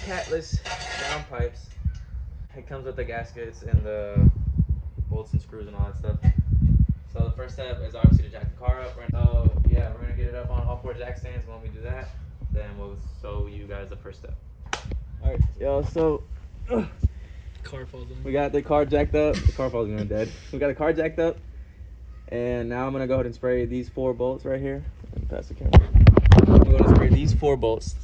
Catless Downpipes. It comes with the gaskets and the bolts and screws and all that stuff. So the first step is obviously to jack the car up. Oh yeah, we're gonna get it up on all 4 jack stands. When we do that, then we'll show you guys the first step. All right, yo. So Car falls in. we got the car jacked up. The car falls in dead. We got the car jacked up, and now I'm gonna go ahead and spray these 4 bolts right here. And pass the camera. I'm gonna spray these 4 bolts.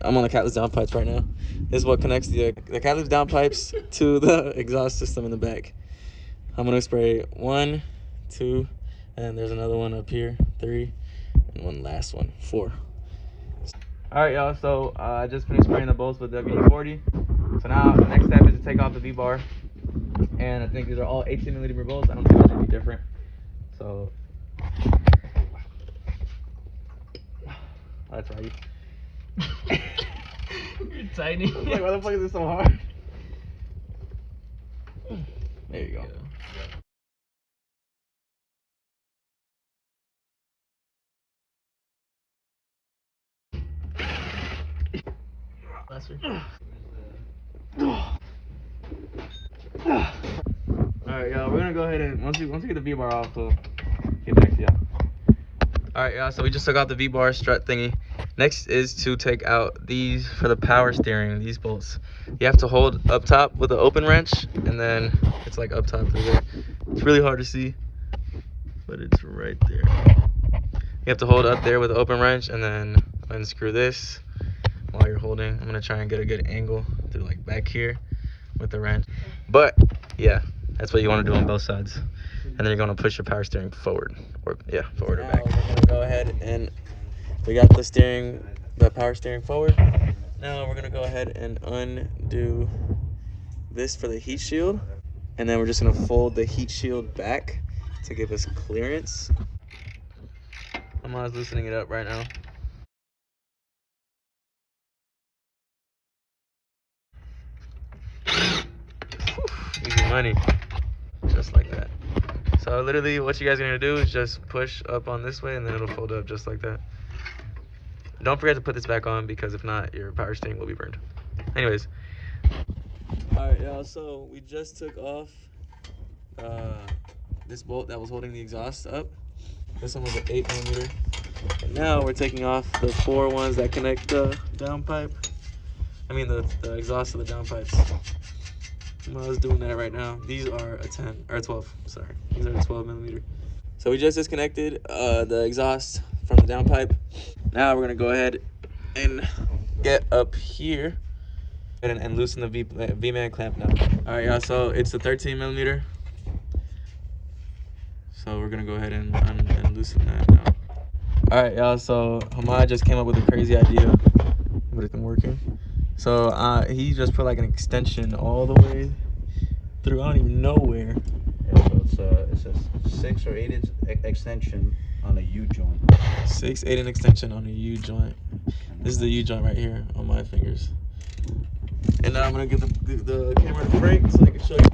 I'm on the Catless Downpipes right now. This is what connects the Catless Downpipes to the exhaust system in the back. I'm gonna spray 1, 2, and there's another one up here, 3, and one last one, 4. All right, y'all. So I just finished spraying the bolts with e93. So now the next step is to take off the V-bar, and I think these are all 18mm bolts. I don't think there's any different. So that's right. You're tiny. I was like, why the fuck is this so hard? There you go. Alright, y'all, we're gonna go ahead and once we get the V-bar off, we'll get back to y'all. Alright, y'all, so we just took out the V-bar strut thingy. Next is to take out these for the power steering, these bolts. You have to hold up top with an open wrench, and then it's like up top through there. It's really hard to see, but it's right there. You have to hold up there with an open wrench, and then unscrew this while you're holding. I'm gonna try and get a good angle through like back here with the wrench. But yeah, that's what you want to do on both sides. And then you're gonna push your power steering forward, or yeah, forward or back. We're gonna go ahead and we got the power steering forward. Now we're gonna go ahead and undo this for the heat shield, and then we're just gonna fold the heat shield back to give us clearance. I'm loosening it up right now. Easy money, just like that. So literally what you guys are gonna do is just push up on this way, and then it'll fold up just like that. Don't forget to put this back on, because if not, your power steering will be burned. Anyways. Alright, y'all, so we just took off this bolt that was holding the exhaust up. This one was an 8mm. And now we're taking off the 4 ones that connect the downpipe. I mean the exhaust of the downpipes. I was doing that right now. These are a 10 or 12. Sorry, these are a 12mm. So we just disconnected the exhaust from the downpipe. Now we're gonna go ahead and get up here and loosen the V-man clamp now. All right, y'all. So it's a 13mm. So we're gonna go ahead and loosen that now. All right, y'all. So Hamad just came up with a crazy idea, but it's been working. So he just put like an extension all the way through. I don't even know where. Yeah, so it's a 6 or 8 inch extension on a U joint. 6, 8 inch extension on a U joint. This is the U joint right here on my fingers. And now I'm gonna get the camera to break so I can show you.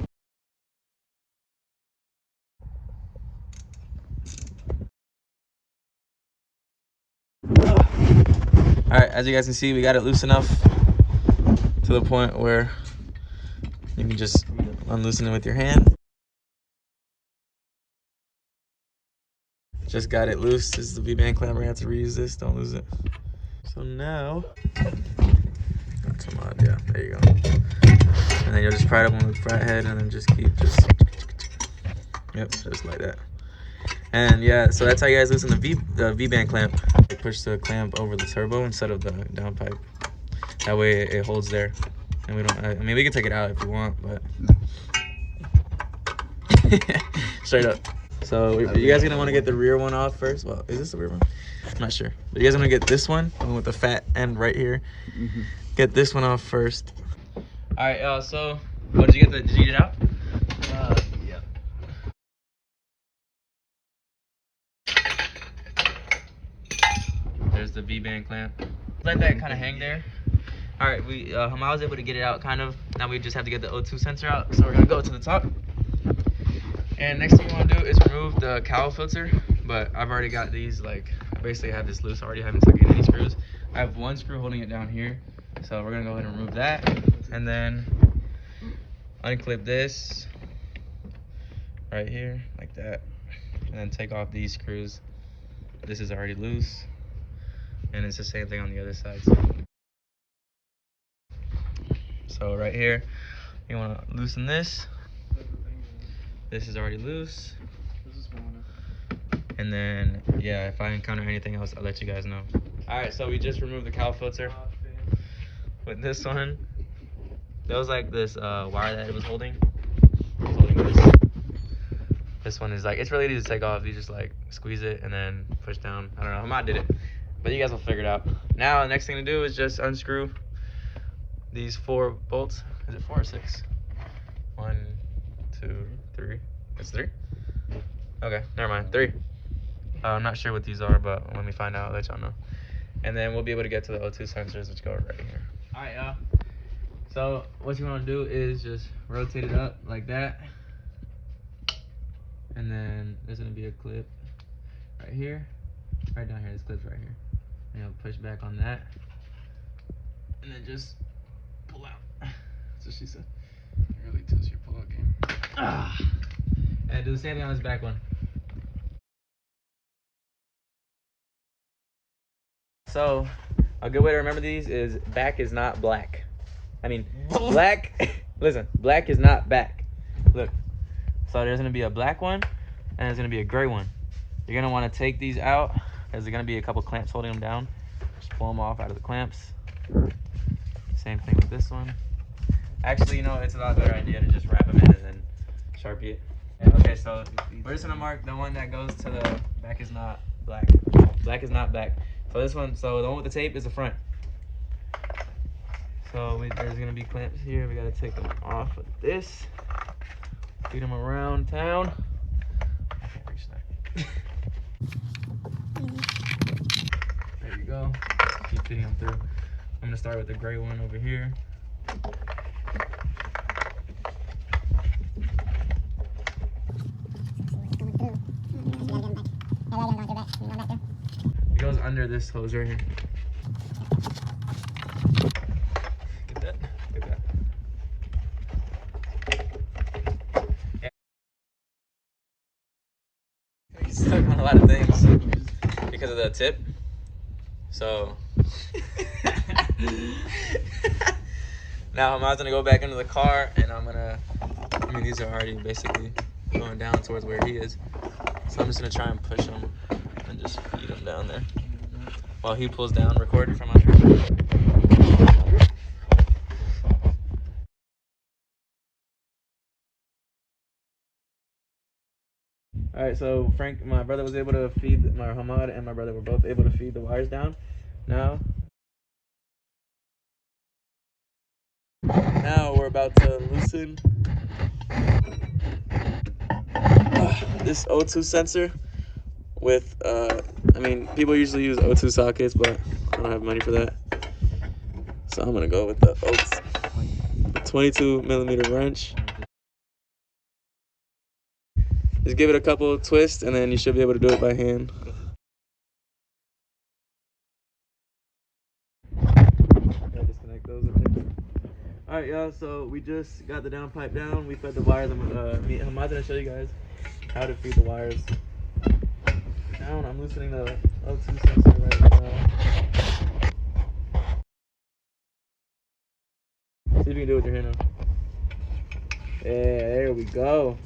All right, as you guys can see, we got it loose enough to the point where you can just unloosen it with your hand. Just got it loose. This is the V-band clamp. We're gonna have to reuse this. Don't lose it. So now, come on, yeah, there you go. And then you'll just pry it up on the frat head, and then just keep yep, just like that. And yeah, so that's how you guys loosen the V-band clamp. You push the clamp over the turbo instead of the downpipe. That way it holds there, and we don't. I mean, we can take it out if you want, but straight up. So you guys gonna want to get the rear one off first. Well, is this the rear one? I'm not sure. But you guys want to get this one with the fat end right here. Get this one off first. All right, so what did you get? Did you get it out? Yeah. There's the V-band clamp. Let that kind of hang there. All right, Hamal was able to get it out kind of. Now we just have to get the O2 sensor out. So we're gonna go to the top. And next thing you want to do is remove the cowl filter, but I've already got these, like, I basically have this loose. I already haven't taken any screws. I have one screw holding it down here, So we're gonna go ahead and remove that, and then unclip this right here like that, and then take off these screws. This is already loose, and it's the same thing on the other side. So right here, you want to loosen this. This is already loose. And then, yeah, if I encounter anything else, I'll let you guys know. All right, so we just removed the cowl filter with this one. There was like this wire that it was holding. It was holding this. This one is like, it's really easy to take off. You just like squeeze it and then push down. I don't know, Hamad did it, but you guys will figure it out. Now the next thing to do is just unscrew these 4 bolts. Is it 4 or 6? 1, 2, 3. It's 3? Okay, never mind, 3. I'm not sure what these are, but when we find out, I'll let y'all know. And then we'll be able to get to the O2 sensors, which go right here. All right, y'all. So what you want to do is just rotate it up like that. And then there's going to be a clip right here. Right down here, this clip's right here. And you'll push back on that. And then just pull out. That's what she said. You really twist your pull-out game. And do the same thing on this back one. So, a good way to remember these is back is not black. I mean, black, listen, black is not back. Look, so there's gonna be a black one, and there's gonna be a gray one. You're gonna wanna take these out. There's gonna be a couple clamps holding them down. Just pull them off out of the clamps. Same thing with this one. Actually, you know, it's a lot better idea to just wrap them in and then Sharpie it. Okay, so we're just gonna mark the one that goes to the back is not black. Black is not back. So this one, so the one with the tape is the front. So there's gonna be clamps here. We gotta take them off with this. Feed them around town. I can't reach that. There you go. Keep feeding them through. I'm gonna start with the gray one over here. It goes under this hose right here. Get that? Get that. Yeah. He's stuck on a lot of things because of the tip. So now Hamad's gonna go back into the car, and I mean, these are already basically going down towards where he is. So I'm just gonna try and push him and just feed him down there while he pulls down, recording from under. All right, so Frank, my brother was able to feed, Hamad and my brother were both able to feed the wires down. Now we're about to loosen this O2 sensor with, I mean, people usually use O2 sockets, but I don't have money for that. So I'm gonna go with the 22mm wrench. Just give it a couple of twists, and then you should be able to do it by hand. Disconnect those up there. All right, y'all. So we just got the downpipe down. We fed the wires. I'm gonna show you guys how to feed the wires down. I'm loosening the O2 sensor right now. See if you can do it with your hand now. Yeah, there we go.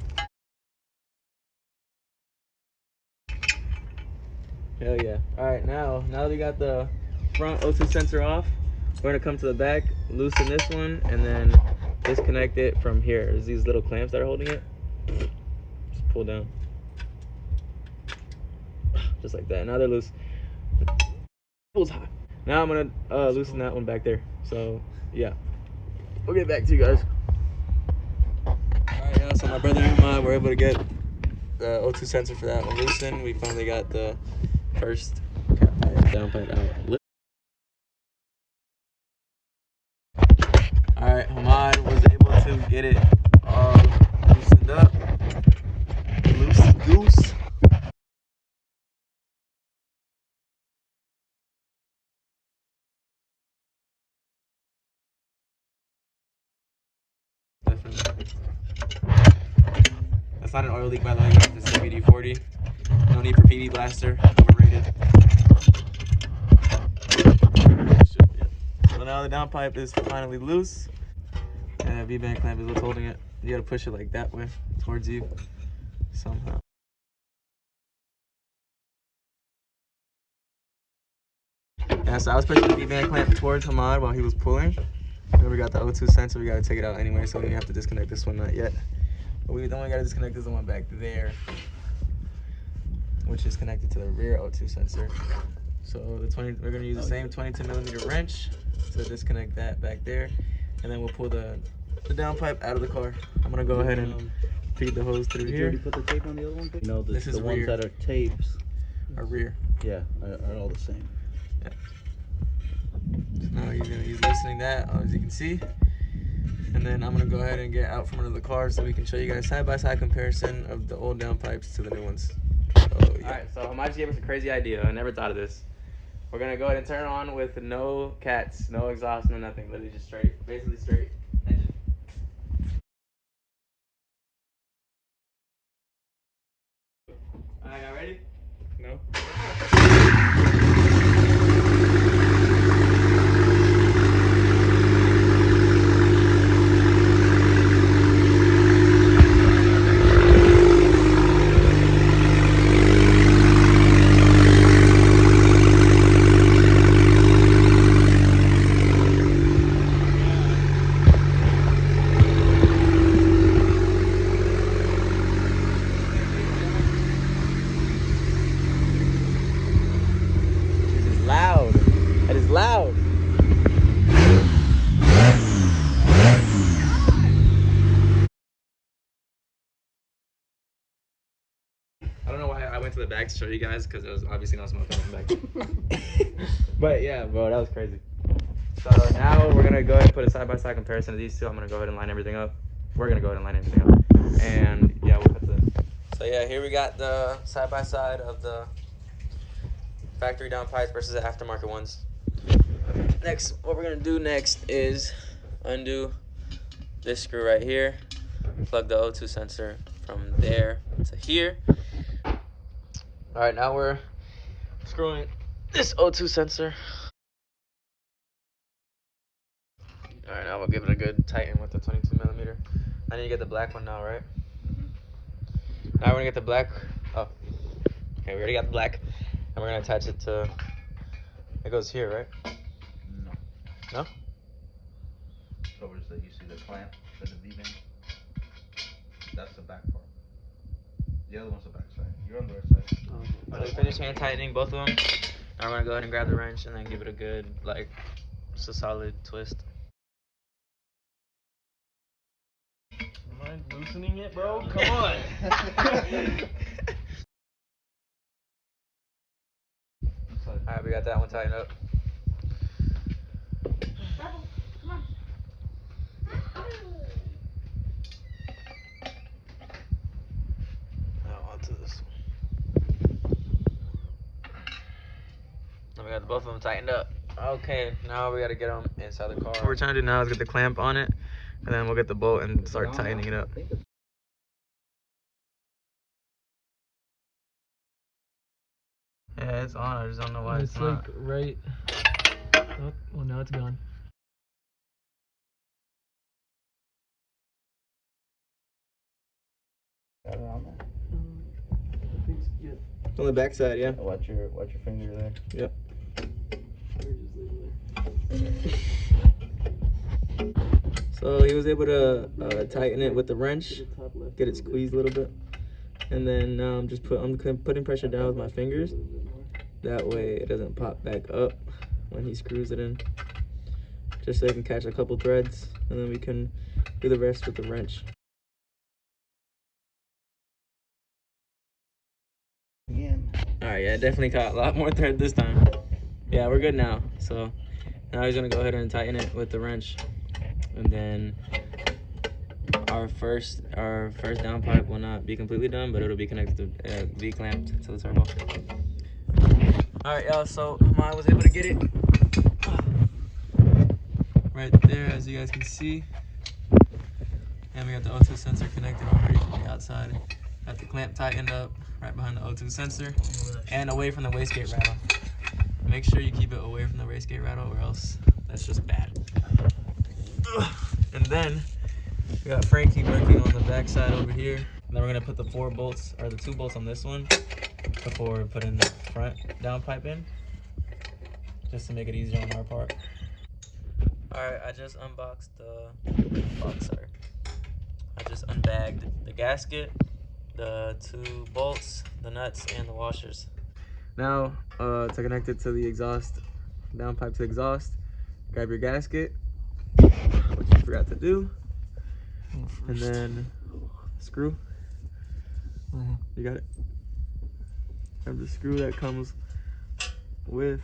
Hell yeah. Alright, now that we got the front O2 sensor off, we're gonna come to the back, loosen this one, and then disconnect it from here. There's these little clamps that are holding it. Just pull down. Just like that. Now they're loose. Pulls hot. Now I'm gonna loosen that one back there. So yeah. We'll get back to you guys. Alright, yeah, so my brother and I were able to get the O2 sensor for that one loosened. We finally got the first downpipe out. Alright, Hamad was able to get it all loosened up. Loose goose. It's not an oil leak, by the way, guys. It's WD-40. No need for PV blaster. Overrated. So now the downpipe is finally loose, and that V-band clamp is what's holding it. You gotta push it like that way towards you somehow. Yeah, so I was pushing the V-band clamp towards Hamad while he was pulling. Then we got the O2 sensor. We gotta take it out anyway, so we have to disconnect this one, not yet. But the one we gotta disconnect is the one back there, which is connected to the rear O2 sensor. So we're gonna use the same 22mm wrench to disconnect that back there, and then we'll pull the downpipe out of the car. I'm gonna go ahead and feed the hose through Did here. you already put the tape on the other one? You know, This is the ones rear. that are tapes. Our rear. Yeah, are all the same. Yeah. So now he's loosening that, as you can see. And then I'm gonna go ahead and get out from under the car so we can show you guys side-by-side comparison of the old downpipes to the new ones. So, yeah. Alright, so Hamad just gave us a crazy idea. I never thought of this. We're gonna go ahead and turn it on with no cats, no exhaust, no nothing. Literally just straight, basically straight engine. Alright, y'all ready? No. Loud. That is loud. I don't know why I went to the back to show you guys, because there was obviously no smoke coming back. But yeah, bro, that was crazy. So now we're gonna go ahead and put a side-by-side comparison of these two. I'm gonna go ahead and line everything up. We're gonna go ahead and line everything up. And yeah, we'll put the. So yeah, here we got the side-by-side of the factory downpipes versus the aftermarket ones. Next, what we're gonna do next is undo this screw right here, plug the O2 sensor from there to here. All right, now we're screwing this O2 sensor. All right, now we'll give it a good tighten with the 22mm. I need to get the black one now, right? Now we're gonna get the black. Oh, okay, we already got the black. And we're gonna attach it to, it goes here, right? No. No? So you see the clamp, the V-band? That's the back part. The other one's the back side. You're on the right side. So we finished hand tightening both of them. Now we're gonna go ahead and grab the wrench and then give it a good, like, just a solid twist. Am I loosening it, bro? Come on. Alright, we got that one tightened up. Now onto this one. Now we got both of them tightened up. Okay, now we gotta get them inside the car. What we're trying to do now is get the clamp on it, and then we'll get the bolt and start tightening it up. Yeah, it's on. I just don't know why it's not. Like right. Oh, well, now it's gone. Got it on there. I think so, yeah. It's on the back side, yeah. Watch your finger there. Yep. So he was able to tighten it with the wrench, get it squeezed a little bit, and then just I'm putting pressure down with my fingers. That way it doesn't pop back up when he screws it in. Just so I can catch a couple threads, and then we can do the rest with the wrench. Again. Alright, yeah, definitely caught a lot more thread this time. Yeah, we're good now. So now he's gonna go ahead and tighten it with the wrench. And then our first downpipe will not be completely done, but it'll be connected to V-clamped to the turbo. Alright, y'all, so Hamad was able to get it right there, as you guys can see. And we got the O2 sensor connected already from the outside. Got the clamp tightened up right behind the O2 sensor and away from the wastegate rattle. Make sure you keep it away from the wastegate rattle or else that's just bad. And then we got Frankie working on the back side over here. And then we're gonna put the 4 bolts or the 2 bolts on this one before we put in the front downpipe in, just to make it easier on our part. All right, I just unboxed the I just unbagged the gasket, the 2 bolts, the nuts, and the washers. Now, to connect it to the exhaust, downpipe to exhaust, grab your gasket, which you forgot to do, and then screw. You got it? Grab the screw that comes with,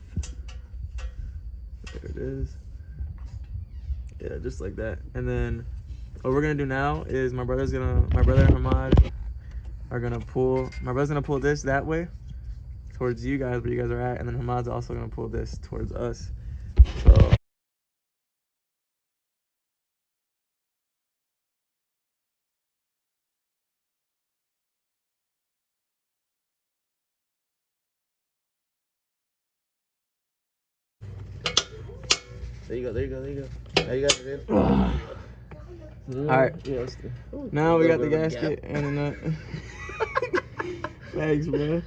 there it is. Yeah, just like that. And then what we're gonna do now is my brother and Hamad are gonna pull, my brother's gonna pull this that way towards you guys where you guys are at, and then Hamad's also gonna pull this towards us. So there you go. Now you got it in. Alright. Yeah, Now we got the gasket and the nut. Thanks, bro.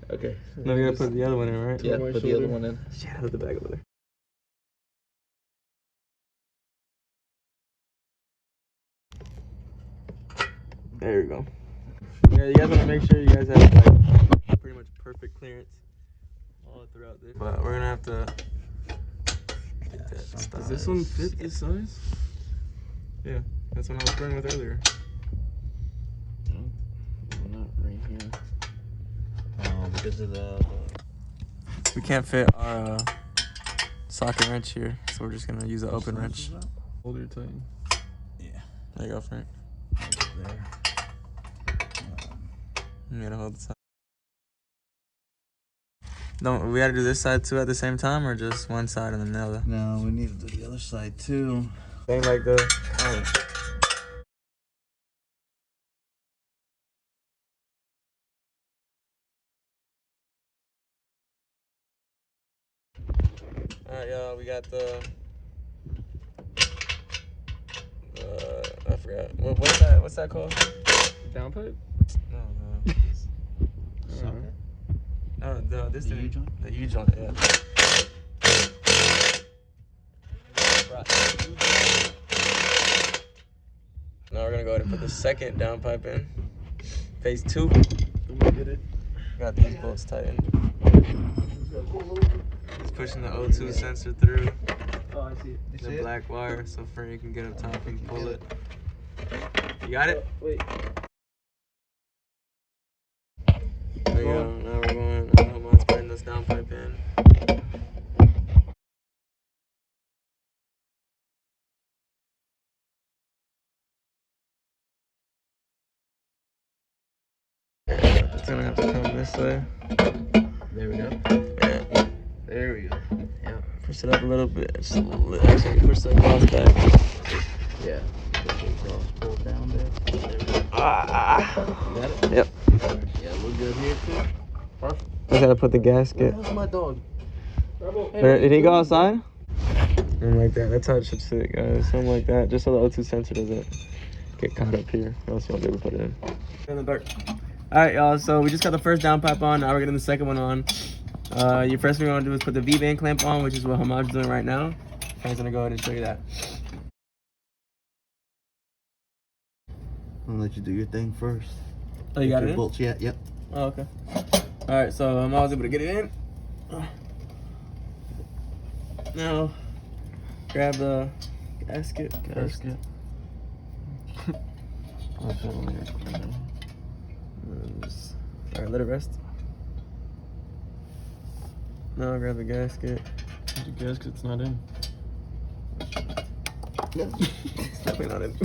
Okay. Now we gotta put the other one in, right? Yeah, put the other one in. Shit, I put the bag over there. There we go. Yeah, you guys wanna make sure you guys have like pretty much perfect clearance all throughout this. But we're gonna have to get that Does started. this one fit this size? Yeah, that's what I was playing with earlier. Not right here. Because of the We can't fit our socket wrench here, so we're just gonna use an open wrench. Hold it tight. Yeah. There you go, Frank. there. You gotta hold the side. Don't we gotta do this side too at the same time, or just one side and then the other? No, we need to do the other side too. Same like the. Oh. Alright, y'all, we got the. I forgot. What's that? What's that called? Downpipe? No. Socket. No, this The U-joint? The U-joint, yeah. Right. Now we're gonna go ahead and put the second downpipe in. Phase 2. Get it. Got these bolts tightened. Just pushing the O2 sensor through Oh, I see it. the black wire so Frank can get up top and pull it. You got it? Wait. There you go. Now we're going. Hamad's putting this downpipe in. It's gonna have to come this way. There we go. Yeah. There we go. Yeah. Push it up a little bit. Just a little, actually, push the exhaust back. Yeah. Push the exhaust pull down there. There we go. Ah. You got it? Yep. Yeah, we're good here too. Perfect. I gotta put the gasket. Where's my dog? Did he go outside? Something like that. That's how it should sit, guys. Something like that. Just so the O2 sensor doesn't get caught up here. Or else you won't be able to put it in. In the dark. Alright, y'all. So we just got the first downpipe on. Now we're getting the second one on. Your first thing you want to do is put the V-band clamp on, which is what Hamad's doing right now. Frank's gonna go ahead and show you that. I'll let you do your thing first. Oh, you got it in? Bolts, yeah, yep. Oh, okay. Alright, so Hamad was able to get it in. Now, grab the gasket. Gasket. Alright, let it rest. Now grab the gasket. The gasket's not in. It's definitely not in.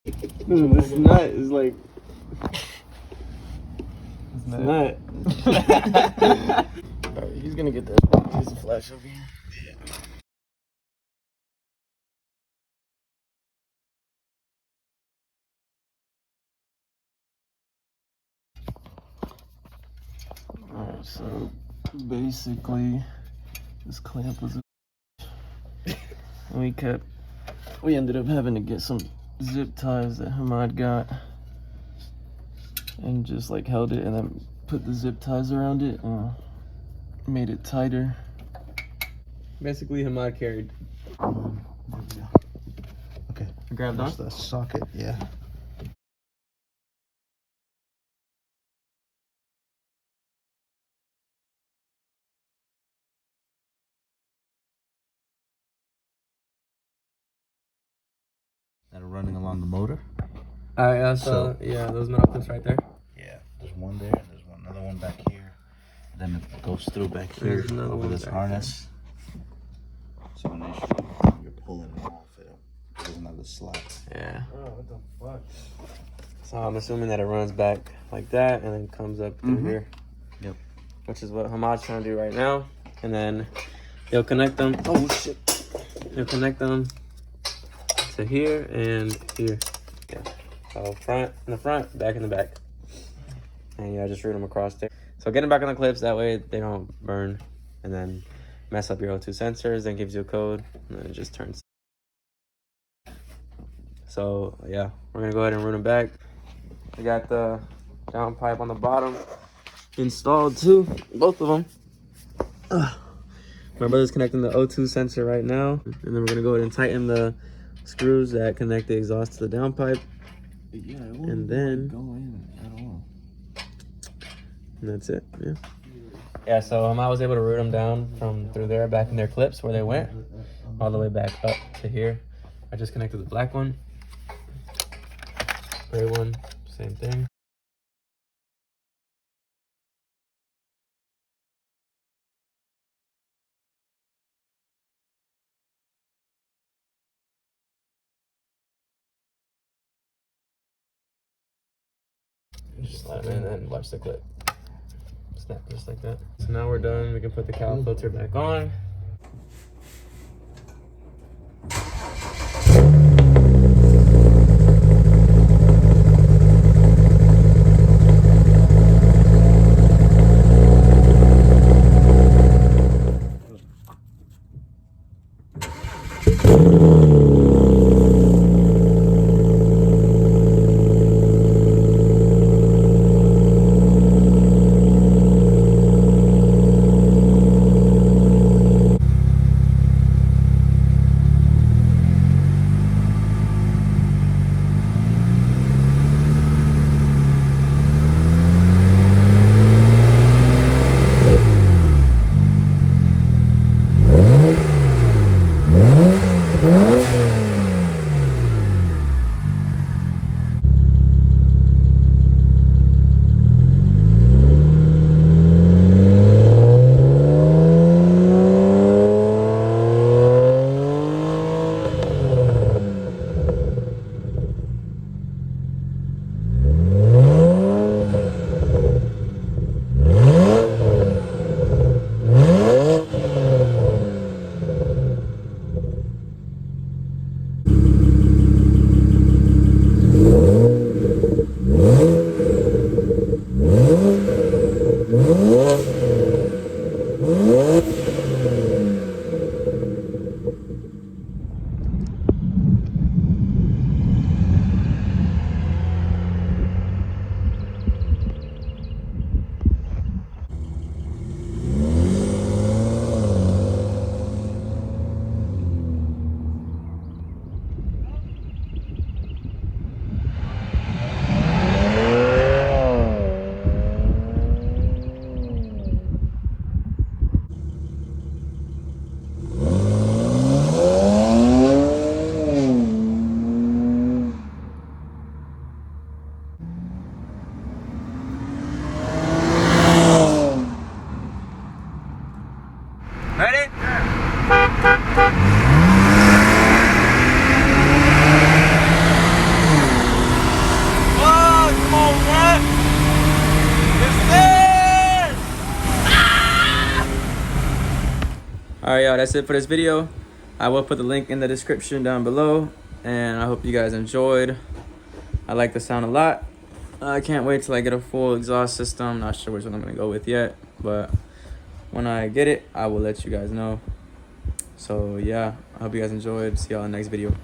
Dude, this nut is like. It's nut. Alright, he's gonna get that. Here's the flash over here. Alright, so basically, this clamp was and we ended up having to get some zip ties that Hamad got and just like held it and then put the zip ties around it and made it tighter. Basically, Hamad carried. Okay. Grabbed on? The socket, yeah. That are running along the motor. Alright, so yeah, those metal clips right there. Yeah, there's one there, and there's another one back here. Then it goes through back here There's another over one this back harness. So when you're pulling it off, it doesn't have the slot. Yeah. Oh, what the fuck? So I'm assuming that it runs back like that and then comes up through here. Yep. Which is what Hamad's trying to do right now. And then he'll connect them. Oh shit. He'll connect them to here and here. Yeah. So front in the front, back in the back. And yeah, just route them across there. So get them back on the clips, that way they don't burn and then mess up your O2 sensors, then gives you a code, and then it just turns. So yeah, we're gonna go ahead and route them back. We got the downpipe on the bottom installed too, both of them. My brother's connecting the O2 sensor right now, and then we're gonna go ahead and tighten the screws that connect the exhaust to the downpipe. Yeah, And then go in at all. and that's it. Yeah. Yeah. So I was able to route them down from through there back in their clips where they went, all the way back up to here. I just connected the black one, gray one, same thing. Just slide them in and watch the clip. Snap just like that. So now we're done. We can put the cowl filter back on. Alright, y'all, that's it for this video. I will put the link in the description down below, and I hope you guys enjoyed. I like the sound a lot. I can't wait till I get a full exhaust system. Not sure which one I'm gonna go with yet, but when I get it, I will let you guys know. So yeah, I hope you guys enjoyed. See y'all in the next video.